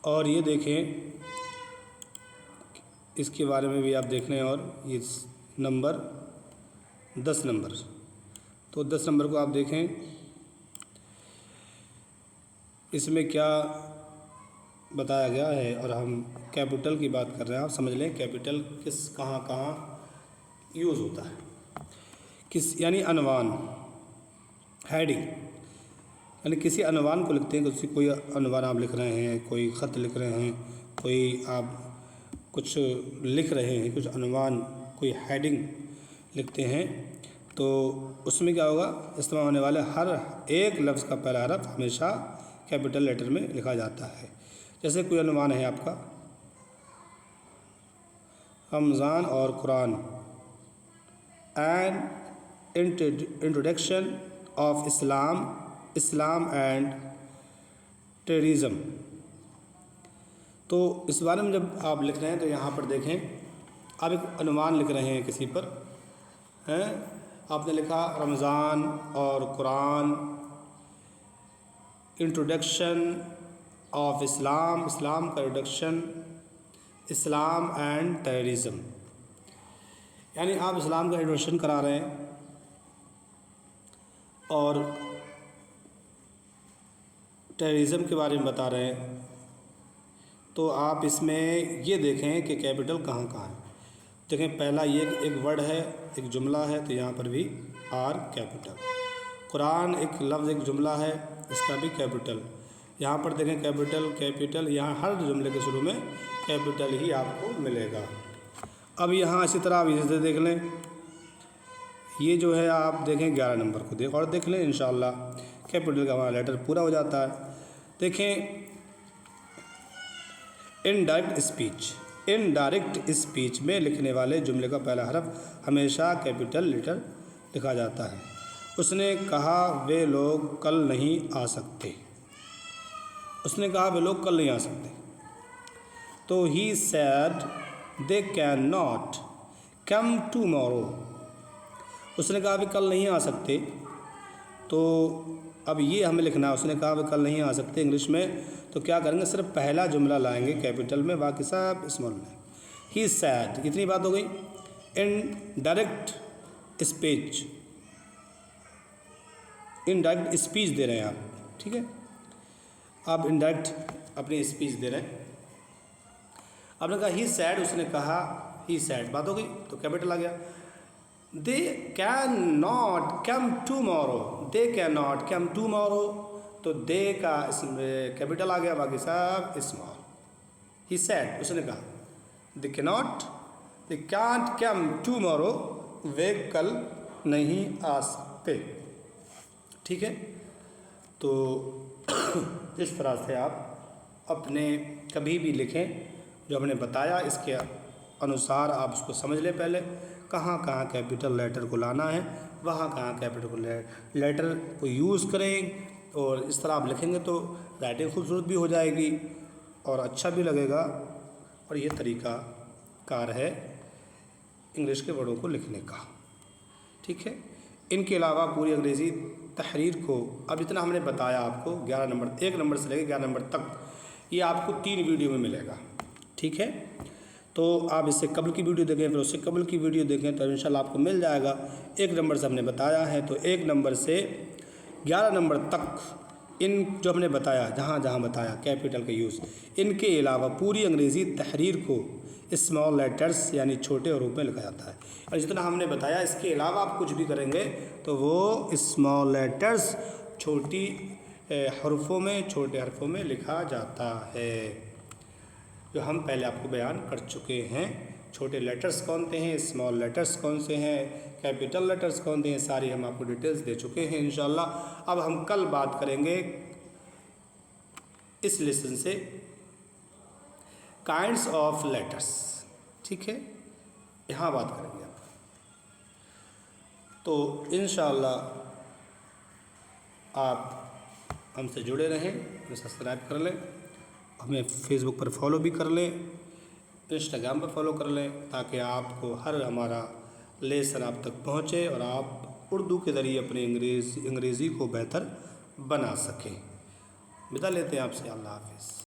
और ये देखें, इसके बारे में भी आप देख लें। और इस नंबर 10 नंबर, तो 10 नंबर को आप देखें, इसमें क्या बताया गया है। और हम कैपिटल की बात कर रहे हैं, आप समझ लें कैपिटल किस कहाँ कहाँ यूज़ होता है। किस यानी अनवान, हेडिंग, यानी किसी अनवान को लिखते हैं। कोई अनवान आप लिख रहे हैं, कोई ख़त लिख रहे हैं, कोई आप कुछ लिख रहे हैं, कुछ अनवान, कोई हेडिंग लिखते हैं, तो उसमें क्या होगा, इस्तेमाल होने वाले हर एक लफ्ज़ का पहला हरफ हमेशा कैपिटल लेटर में लिखा जाता है। जैसे कोई अनवान है आपका, रमज़ान और Quran, and introduction of Islam and terrorism. तो इस बारे में जब आप लिख रहे हैं तो यहाँ पर देखें, आप एक अनुमान लिख रहे हैं किसी पर, हैं, आपने लिखा रमज़ान और कुरान, इंट्रोडक्शन ऑफ इस्लाम का इंट्रोडक्शन, इस्लाम एंड टेररिज्म, यानी आप इस्लाम का इंट्रोडक्शन करा रहे हैं और टेररिज्म के बारे में बता रहे हैं। तो आप इसमें ये देखें कि कैपिटल कहाँ कहाँ है। देखें, पहला ये एक वर्ड है, एक जुमला है, तो यहाँ पर भी आर कैपिटल। कुरान एक लफ्ज़, एक जुमला है, इसका भी कैपिटल। यहाँ पर देखें कैपिटल, यहाँ हर जुमले के शुरू में कैपिटल ही आपको मिलेगा। अब यहाँ इसी तरह आप इसे देख लें, ये जो है आप देखें 11 नंबर को और देख लें, इंशाअल्लाह कैपिटल का हमारा लेटर पूरा हो जाता है। देखें, इनडायरेक्ट स्पीच में लिखने वाले जुमले का पहला हरफ हमेशा कैपिटल लेटर लिखा जाता है। उसने कहा वे लोग कल नहीं आ सकते। उसने कहा वे लोग कल नहीं आ सकते, तो he said they can not come tomorrow. उसने कहा वे कल नहीं आ सकते, तो अब ये हमें लिखना है। उसने कहा वे कल नहीं आ सकते इंग्लिश में, तो क्या करेंगे, सिर्फ पहला जुमला लाएंगे कैपिटल में, बाकी सब स्मॉल में। ही सैड, इतनी बात हो गई। इनडायरेक्ट स्पीच दे रहे हैं आप, ठीक है, आप इनडायरेक्ट अपनी स्पीच दे रहे हैं। आपने कहा ही सैड, उसने कहा ही सैड, बात हो गई, तो कैपिटल आ गया। दे can not come tomorrow, they can not come tomorrow, तो दे का कैपिटल आ गया, बाकी सब स्मॉल। ही सैड, उसने कहा, दे कांट कम टुमारो, वे कल नहीं आ सकते, ठीक है। तो इस तरह से आप अपने कभी भी लिखें, जो हमने बताया इसके अनुसार आप उसको समझ लें। पहले कहाँ कहाँ कैपिटल लेटर को लाना है, वहाँ कहाँ कैपिटल लेटर को यूज़ करें, और इस तरह आप लिखेंगे तो राइटिंग खूबसूरत भी हो जाएगी और अच्छा भी लगेगा। और ये तरीका कार है इंग्लिश के वर्डों को लिखने का, ठीक है। इनके अलावा पूरी अंग्रेज़ी तहरीर को, अब इतना हमने बताया आपको, 11 नंबर, 1 नंबर से लेकर 11 नंबर तक, ये आपको 3 वीडियो में मिलेगा, ठीक है। तो आप इससे कबल की वीडियो देखें, फिर उससे कबल की वीडियो देखें, तो इंशाल्लाह आपको मिल जाएगा। 1 नंबर से हमने बताया है, तो 1 नंबर से 11 नंबर तक इन जो हमने बताया, जहाँ जहाँ बताया कैपिटल का यूज़, इनके अलावा पूरी अंग्रेज़ी तहरीर को स्मॉल लेटर्स यानी छोटे रूप में लिखा जाता है। और जितना हमने बताया, इसके अलावा आप कुछ भी करेंगे तो वो स्मॉल लेटर्स छोटे हरफों में लिखा जाता है, जो हम पहले आपको बयान कर चुके हैं। छोटे लेटर्स कौन से हैं, स्मॉल लेटर्स कौन से हैं, कैपिटल लेटर्स कौन से हैं, सारी हम आपको डिटेल्स दे चुके हैं इंशाल्लाह। अब हम कल बात करेंगे इस लेसन से काइंड्स ऑफ लेटर्स, ठीक है, यहाँ बात करेंगे आप। तो इंशाल्लाह आप हमसे जुड़े रहें, सब्सक्राइब कर लें, हमें फेसबुक पर फॉलो भी कर लें, इंस्टाग्राम पर फॉलो कर लें, ताकि आपको हर हमारा लेसन आप तक पहुँचे और आप उर्दू के ज़रिए अपनी अंग्रेज़ी को बेहतर बना सकें। विदा लेते हैं आपसे, अल्लाह हाफ़िज़।